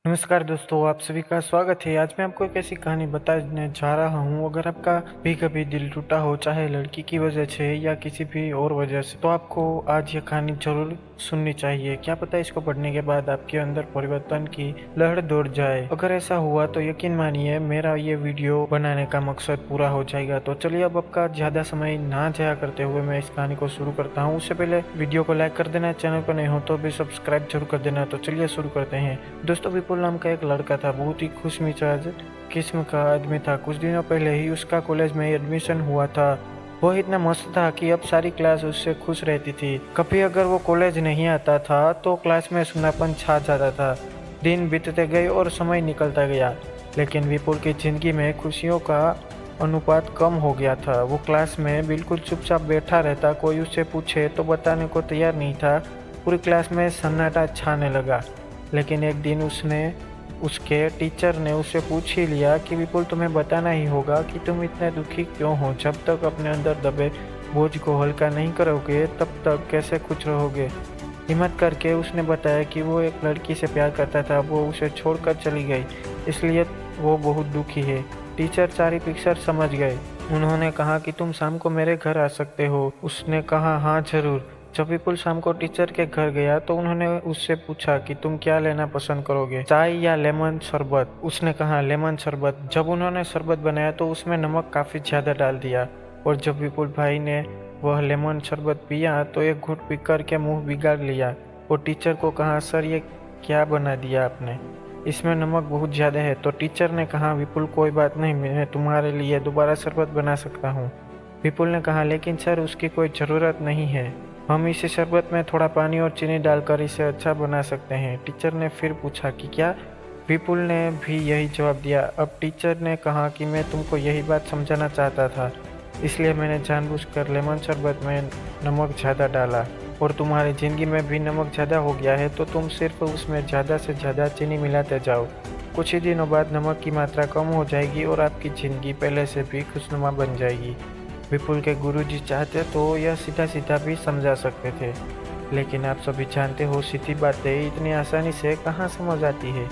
नमस्कार दोस्तों, आप सभी का स्वागत है। आज मैं आपको एक ऐसी कहानी बताने जा रहा हूँ। अगर आपका भी कभी दिल टूटा हो, चाहे लड़की की वजह से या किसी भी और वजह से, तो आपको आज ये कहानी जरूर सुननी चाहिए। क्या पता इसको पढ़ने के बाद आपके अंदर परिवर्तन की लहर दौड़ जाए। अगर ऐसा हुआ तो यकीन मानिए मेरा ये वीडियो बनाने का मकसद पूरा हो जाएगा। तो चलिए अब आपका ज्यादा समय ना जाया करते हुए मैं इस कहानी को शुरू करता हूँ। उससे पहले वीडियो को लाइक कर देना, चैनल पर नए हो तो भी सब्सक्राइब जरूर कर देना। तो चलिए शुरू करते हैं। दोस्तों, विपुल नाम का एक लड़का था। बहुत ही खुश मिजाज किस्म का आदमी था। कुछ दिनों पहले ही उसका कॉलेज में एडमिशन हुआ था। वो इतना मस्त था कि अब सारी क्लास उससे खुश रहती थी। कभी अगर वो कॉलेज नहीं आता था तो क्लास में सुनापन छा जाता था। दिन बीतते गए और समय निकलता गया, लेकिन विपुल की जिंदगी में खुशियों का अनुपात कम हो गया था। वो क्लास में बिल्कुल चुपचाप बैठा रहता। कोई उससे पूछे तो बताने को तैयार नहीं था। पूरी क्लास में सन्नाटा छाने लगा। लेकिन एक दिन उसके टीचर ने उससे पूछ ही लिया कि विपुल, तुम्हें बताना ही होगा कि तुम इतने दुखी क्यों हो। जब तक अपने अंदर दबे बोझ को हल्का नहीं करोगे तब तक कैसे खुश रहोगे। हिम्मत करके उसने बताया कि वो एक लड़की से प्यार करता था, वो उसे छोड़कर चली गई, इसलिए वो बहुत दुखी है। टीचर सारी पिक्चर समझ गए। उन्होंने कहा कि तुम शाम को मेरे घर आ सकते हो। उसने कहा हाँ जरूर। जब विपुल शाम को टीचर के घर गया तो उन्होंने उससे पूछा कि तुम क्या लेना पसंद करोगे, चाय या लेमन शरबत। उसने कहा लेमन शरबत। जब उन्होंने शरबत बनाया तो उसमें नमक काफी ज्यादा डाल दिया, और जब विपुल भाई ने वह लेमन शरबत पिया तो एक घूंट पीकर के मुंह बिगाड़ लिया और टीचर को कहा, सर ये क्या बना दिया आपने, इसमें नमक बहुत ज्यादा है। तो टीचर ने कहा, विपुल कोई बात नहीं, मैं तुम्हारे लिए दोबारा शरबत बना सकता हूँ। विपुल ने कहा, लेकिन सर उसकी कोई ज़रूरत नहीं है, हम इसी शरबत में थोड़ा पानी और चीनी डालकर इसे अच्छा बना सकते हैं। टीचर ने फिर पूछा कि क्या। विपुल ने भी यही जवाब दिया। अब टीचर ने कहा कि मैं तुमको यही बात समझाना चाहता था, इसलिए मैंने जानबूझकर लेमन शरबत में नमक ज़्यादा डाला, और तुम्हारी ज़िंदगी में भी नमक ज़्यादा हो गया है तो तुम सिर्फ उसमें ज़्यादा से ज़्यादा चीनी मिलाते जाओ। कुछ ही दिनों बाद नमक की मात्रा कम हो जाएगी और आपकी ज़िंदगी पहले से भी खुशनुमा बन जाएगी। विपुल के गुरुजी चाहते तो यह सीधा सीधा भी समझा सकते थे, लेकिन आप सभी जानते हो सीधी बातें इतनी आसानी से कहाँ समझ आती है।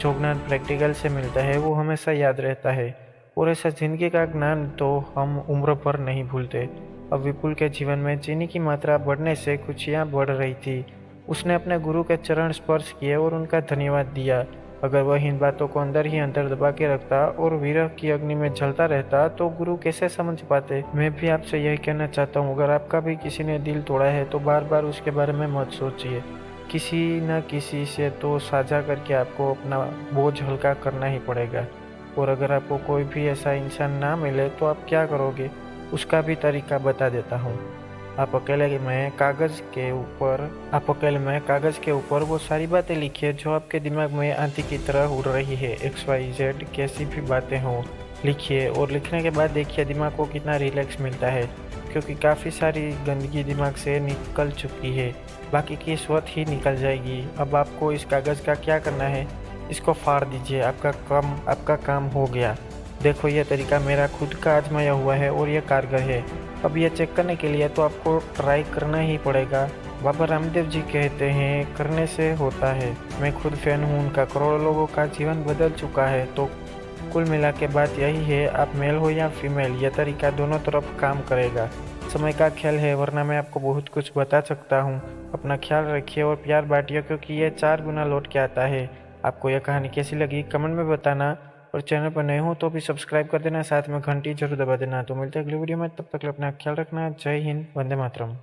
जो ज्ञान प्रैक्टिकल से मिलता है वो हमेशा याद रहता है, और ऐसा जिंदगी का ज्ञान तो हम उम्र भर नहीं भूलते। अब विपुल के जीवन में चीनी की मात्रा बढ़ने से खुशियाँ बढ़ रही थी। उसने अपने गुरु के चरण स्पर्श किए और उनका धन्यवाद दिया। अगर वह इन बातों को अंदर ही अंदर दबा के रखता और विरह की अग्नि में जलता रहता तो गुरु कैसे समझ पाते। मैं भी आपसे यही कहना चाहता हूँ, अगर आपका भी किसी ने दिल तोड़ा है तो बार बार उसके बारे में मत सोचिए। किसी न किसी से तो साझा करके आपको अपना बोझ हल्का करना ही पड़ेगा। और अगर आपको कोई भी ऐसा इंसान ना मिले तो आप क्या करोगे, उसका भी तरीका बता देता हूँ। आप अकेले में कागज के ऊपर वो सारी बातें लिखिए जो आपके दिमाग में आंधी की तरह उड़ रही है। XYZ कैसी भी बातें हों लिखिए, और लिखने के बाद देखिए दिमाग को कितना रिलैक्स मिलता है, क्योंकि काफ़ी सारी गंदगी दिमाग से निकल चुकी है। बाकी की स्वत ही निकल जाएगी। अब आपको इस कागज़ का क्या करना है, इसको फाड़ दीजिए, आपका काम हो गया। देखो यह तरीका मेरा खुद का आजमाया हुआ है और यह कारगर है। अब यह चेक करने के लिए तो आपको ट्राई करना ही पड़ेगा। बाबा रामदेव जी कहते हैं, करने से होता है। मैं खुद फैन हूँ उनका, करोड़ों लोगों का जीवन बदल चुका है। तो कुल मिला के बात यही है, आप मेल हो या फीमेल, यह तरीका दोनों तरफ काम करेगा। समय का खेल है, वरना मैं आपको बहुत कुछ बता सकता हूँ। अपना ख्याल रखिए और प्यार बांटिए, क्योंकि यह 4 गुना लौट के आता है। आपको यह कहानी कैसी लगी कमेंट में बताना, और चैनल पर नए हो तो भी सब्सक्राइब कर देना, साथ में घंटी जरूर दबा देना। तो मिलते हैं अगली वीडियो में, तब तक अपना ख्याल रखना। जय हिंद, वंदे मातरम।